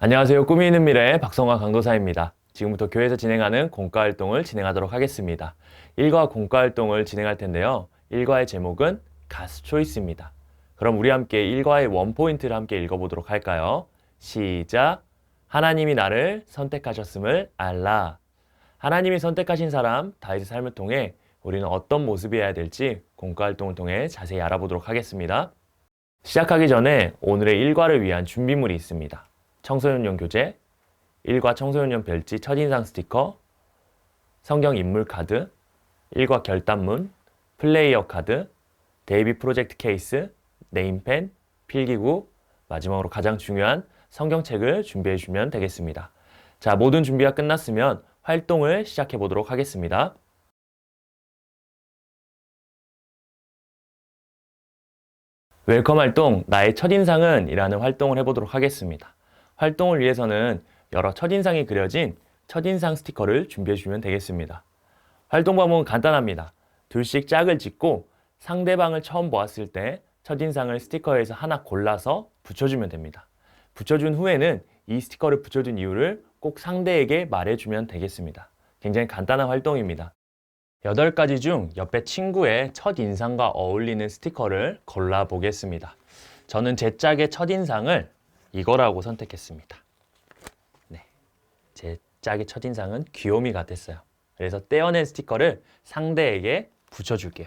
안녕하세요. 꿈이 있는 미래의 박성화 강도사입니다. 지금부터 교회에서 진행하는 공과활동을 진행하도록 하겠습니다. 일과 공과활동을 진행할 텐데요. 일과의 제목은 God's Choice입니다. 그럼 우리 함께 일과의 원포인트를 함께 읽어보도록 할까요? 시작! 하나님이 나를 선택하셨음을 알라. 하나님이 선택하신 사람 다윗의 삶을 통해 우리는 어떤 모습이어야 될지 공과활동을 통해 자세히 알아보도록 하겠습니다. 시작하기 전에 오늘의 일과를 위한 준비물이 있습니다. 청소년용 교재, 일과 청소년용 별지 첫인상 스티커, 성경 인물 카드, 일과 결단문, 플레이어 카드, 데이비 프로젝트 케이스, 네임펜, 필기구, 마지막으로 가장 중요한 성경책을 준비해 주시면 되겠습니다. 자, 모든 준비가 끝났으면 활동을 시작해 보도록 하겠습니다. 웰컴 활동 나의 첫인상은 이라는 활동을 해보도록 하겠습니다. 활동을 위해서는 여러 첫인상이 그려진 첫인상 스티커를 준비해 주시면 되겠습니다. 활동 방법은 간단합니다. 둘씩 짝을 짓고 상대방을 처음 보았을 때 첫인상을 스티커에서 하나 골라서 붙여주면 됩니다. 붙여준 후에는 이 스티커를 붙여준 이유를 꼭 상대에게 말해주면 되겠습니다. 굉장히 간단한 활동입니다. 8가지 중 옆에 친구의 첫인상과 어울리는 스티커를 골라보겠습니다. 저는 제 짝의 첫인상을 이거라고 선택했습니다. 네, 제 짝의 첫인상은 귀요미 같았어요. 그래서 떼어낸 스티커를 상대에게 붙여줄게요.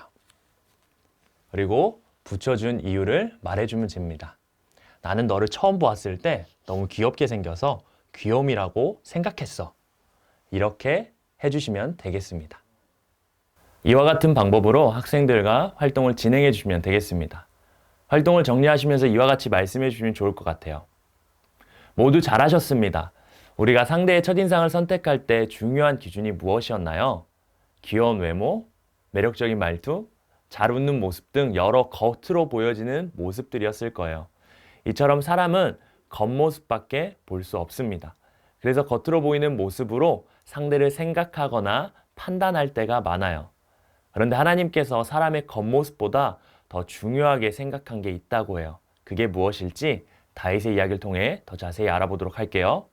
그리고 붙여준 이유를 말해주면 됩니다. 나는 너를 처음 보았을 때 너무 귀엽게 생겨서 귀요미라고 생각했어. 이렇게 해주시면 되겠습니다. 이와 같은 방법으로 학생들과 활동을 진행해 주시면 되겠습니다. 활동을 정리하시면서 이와 같이 말씀해 주시면 좋을 것 같아요. 모두 잘하셨습니다. 우리가 상대의 첫인상을 선택할 때 중요한 기준이 무엇이었나요? 귀여운 외모, 매력적인 말투, 잘 웃는 모습 등 여러 겉으로 보여지는 모습들이었을 거예요. 이처럼 사람은 겉모습밖에 볼 수 없습니다. 그래서 겉으로 보이는 모습으로 상대를 생각하거나 판단할 때가 많아요. 그런데 하나님께서 사람의 겉모습보다 더 중요하게 생각한 게 있다고 해요. 그게 무엇일지 다윗의 이야기를 통해 더 자세히 알아보도록 할게요.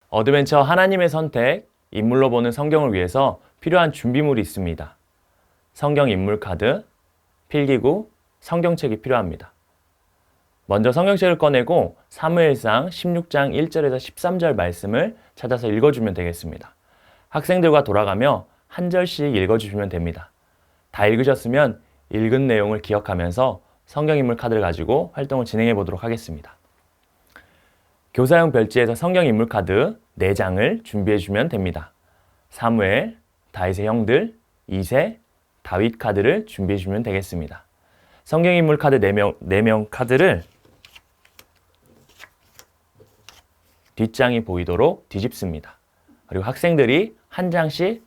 어드벤처 하나님의 선택, 인물로 보는 성경을 위해서 필요한 준비물이 있습니다. 성경 인물 카드, 필기구, 성경책이 필요합니다. 먼저 성경책을 꺼내고 사무엘상 16장 1절에서 13절 말씀을 찾아서 읽어주면 되겠습니다. 학생들과 돌아가며 한 절씩 읽어주시면 됩니다. 다 읽으셨으면 읽은 내용을 기억하면서 성경인물 카드를 가지고 활동을 진행해 보도록 하겠습니다. 교사용 별지에서 성경인물 카드 4장을 준비해 주면 됩니다. 사무엘, 다윗의 형들, 이새, 다윗 카드를 준비해 주면 되겠습니다. 성경인물 카드 4명 카드를 뒷장이 보이도록 뒤집습니다. 그리고 학생들이 한 장씩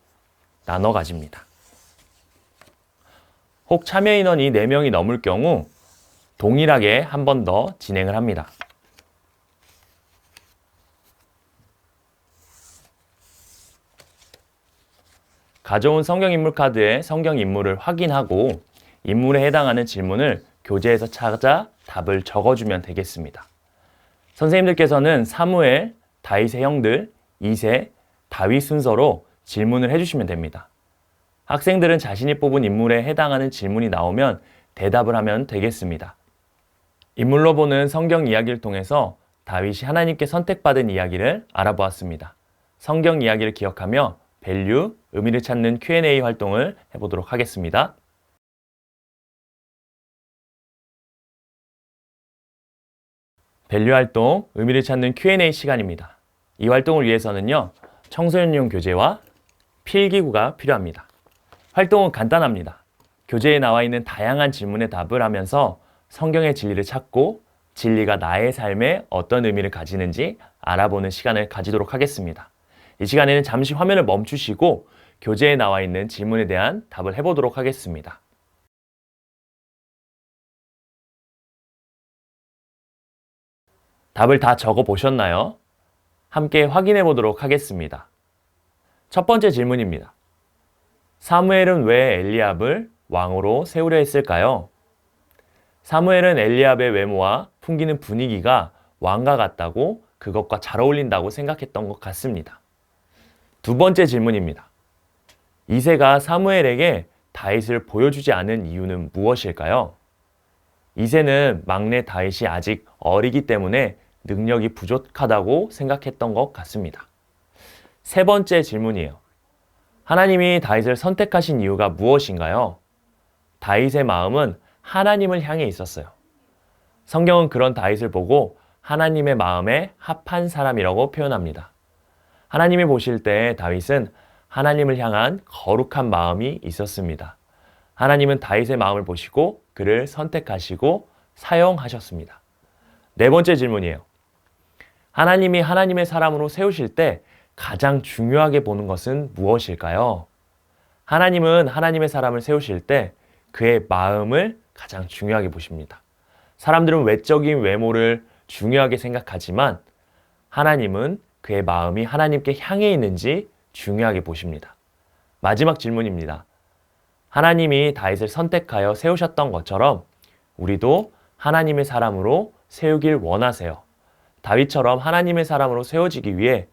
나눠 가집니다. 혹 참여 인원이 4명이 넘을 경우 동일하게 한 번 더 진행을 합니다. 가져온 성경인물 카드에 성경인물을 확인하고 인물에 해당하는 질문을 교재에서 찾아 답을 적어주면 되겠습니다. 선생님들께서는 사무엘, 다윗의 형들, 이새, 다윗 순서로 질문을 해주시면 됩니다. 학생들은 자신이 뽑은 인물에 해당하는 질문이 나오면 대답을 하면 되겠습니다. 인물로 보는 성경 이야기를 통해서 다윗이 하나님께 선택받은 이야기를 알아보았습니다. 성경 이야기를 기억하며 밸류, 의미를 찾는 Q&A 활동을 해보도록 하겠습니다. 밸류 활동, 의미를 찾는 Q&A 시간입니다. 이 활동을 위해서는요, 청소년용 교재와 필기구가 필요합니다. 활동은 간단합니다. 교재에 나와 있는 다양한 질문에 답을 하면서 성경의 진리를 찾고 진리가 나의 삶에 어떤 의미를 가지는지 알아보는 시간을 가지도록 하겠습니다. 이 시간에는 잠시 화면을 멈추시고 교재에 나와 있는 질문에 대한 답을 해보도록 하겠습니다. 답을 다 적어 보셨나요? 함께 확인해 보도록 하겠습니다. 첫 번째 질문입니다. 사무엘은 왜 엘리압을 왕으로 세우려 했을까요? 사무엘은 엘리압의 외모와 풍기는 분위기가 왕과 같다고 그것과 잘 어울린다고 생각했던 것 같습니다. 두 번째 질문입니다. 이새가 사무엘에게 다윗을 보여주지 않은 이유는 무엇일까요? 이새는 막내 다윗이 아직 어리기 때문에 능력이 부족하다고 생각했던 것 같습니다. 세 번째 질문이에요. 하나님이 다윗을 선택하신 이유가 무엇인가요? 다윗의 마음은 하나님을 향해 있었어요. 성경은 그런 다윗을 보고 하나님의 마음에 합한 사람이라고 표현합니다. 하나님이 보실 때 다윗은 하나님을 향한 거룩한 마음이 있었습니다. 하나님은 다윗의 마음을 보시고 그를 선택하시고 사용하셨습니다. 네 번째 질문이에요. 하나님이 하나님의 사람으로 세우실 때 가장 중요하게 보는 것은 무엇일까요? 하나님은 하나님의 사람을 세우실 때 그의 마음을 가장 중요하게 보십니다. 사람들은 외적인 외모를 중요하게 생각하지만 하나님은 그의 마음이 하나님께 향해 있는지 중요하게 보십니다. 마지막 질문입니다. 하나님이 다윗을 선택하여 세우셨던 것처럼 우리도 하나님의 사람으로 세우길 원하세요. 다윗처럼 하나님의 사람으로 세워지기 위해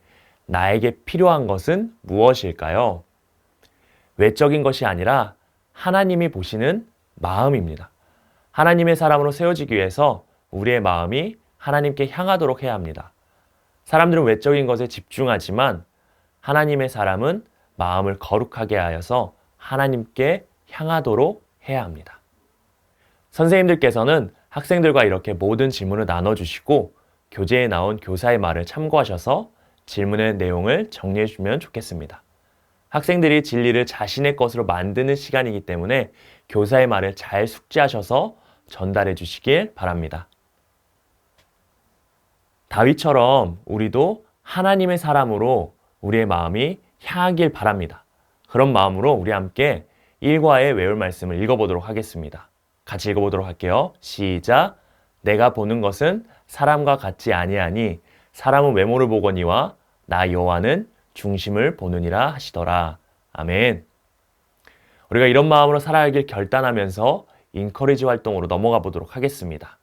나에게 필요한 것은 무엇일까요? 외적인 것이 아니라 하나님이 보시는 마음입니다. 하나님의 사람으로 세워지기 위해서 우리의 마음이 하나님께 향하도록 해야 합니다. 사람들은 외적인 것에 집중하지만 하나님의 사람은 마음을 거룩하게 하여서 하나님께 향하도록 해야 합니다. 선생님들께서는 학생들과 이렇게 모든 질문을 나눠주시고 교재에 나온 교사의 말을 참고하셔서 질문의 내용을 정리해 주면 좋겠습니다. 학생들이 진리를 자신의 것으로 만드는 시간이기 때문에 교사의 말을 잘 숙지하셔서 전달해 주시길 바랍니다. 다윗처럼 우리도 하나님의 사람으로 우리의 마음이 향하길 바랍니다. 그런 마음으로 우리 함께 1과의 외울 말씀을 읽어보도록 하겠습니다. 같이 읽어보도록 할게요. 시작! 내가 보는 것은 사람과 같지 아니하니 사람은 외모를 보거니와 나 여호와는 중심을 보느니라 하시더라. 아멘. 우리가 이런 마음으로 살아가길 결단하면서 인커리지 활동으로 넘어가 보도록 하겠습니다.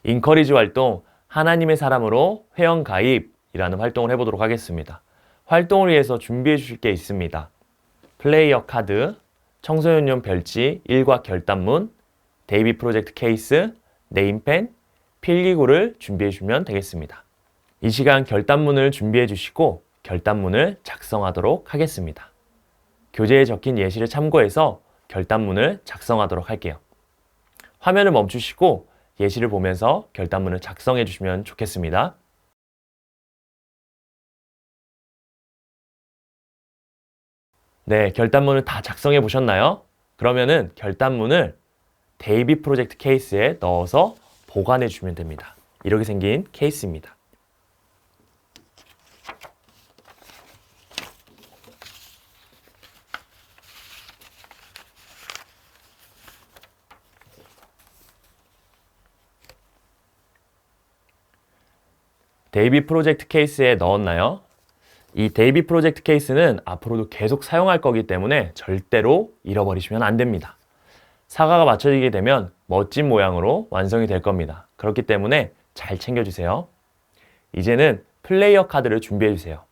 인커리지 활동, 하나님의 사람으로 회원 가입이라는 활동을 해보도록 하겠습니다. 활동을 위해서 준비해 주실 게 있습니다. 플레이어 카드, 청소년용 별지, 1과 결단문, 데이비 프로젝트 케이스, 네임펜, 필기구를 준비해 주시면 되겠습니다. 이 시간 결단문을 준비해 주시고 결단문을 작성하도록 하겠습니다. 교재에 적힌 예시를 참고해서 결단문을 작성하도록 할게요. 화면을 멈추시고 예시를 보면서 결단문을 작성해 주시면 좋겠습니다. 네, 결단문을 다 작성해 보셨나요? 그러면은 결단문을 데이비 프로젝트 케이스에 넣어서 보관해 주면 됩니다. 이렇게 생긴 케이스입니다. 데이비 프로젝트 케이스에 넣었나요? 이 데이비 프로젝트 케이스는 앞으로도 계속 사용할 거기 때문에 절대로 잃어버리시면 안 됩니다. 사과가 맞춰지게 되면 멋진 모양으로 완성이 될 겁니다. 그렇기 때문에 잘 챙겨주세요. 이제는 플레이어 카드를 준비해주세요.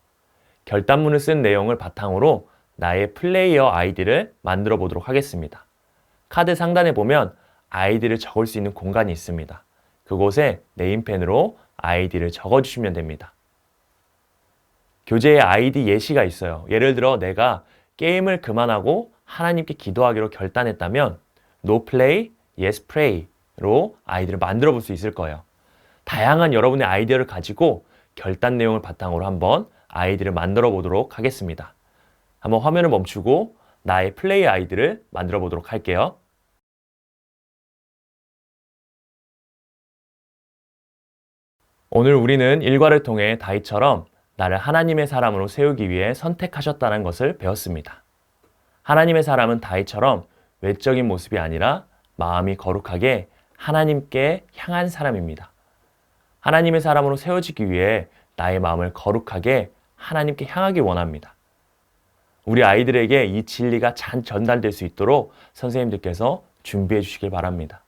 결단문을 쓴 내용을 바탕으로 나의 플레이어 아이디를 만들어 보도록 하겠습니다. 카드 상단에 보면 아이디를 적을 수 있는 공간이 있습니다. 그곳에 네임펜으로 아이디를 적어주시면 됩니다. 교재에 아이디 예시가 있어요. 예를 들어 내가 게임을 그만하고 하나님께 기도하기로 결단했다면 No play, yes pray로 아이디를 만들어 볼 수 있을 거예요. 다양한 여러분의 아이디어를 가지고 결단 내용을 바탕으로 한번 아이디를 만들어 보도록 하겠습니다. 한번 화면을 멈추고 나의 플레이 아이디를 만들어 보도록 할게요. 오늘 우리는 일과를 통해 다윗처럼 나를 하나님의 사람으로 세우기 위해 선택하셨다는 것을 배웠습니다. 하나님의 사람은 다윗처럼 외적인 모습이 아니라 마음이 거룩하게 하나님께 향한 사람입니다. 하나님의 사람으로 세워지기 위해 나의 마음을 거룩하게 하나님께 향하기 원합니다. 우리 아이들에게 이 진리가 잘 전달될 수 있도록 선생님들께서 준비해 주시길 바랍니다.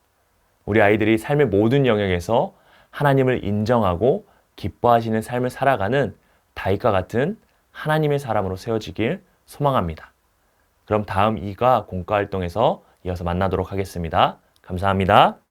우리 아이들이 삶의 모든 영역에서 하나님을 인정하고 기뻐하시는 삶을 살아가는 다윗과 같은 하나님의 사람으로 세워지길 소망합니다. 그럼 다음 2과 공과 활동에서 이어서 만나도록 하겠습니다. 감사합니다.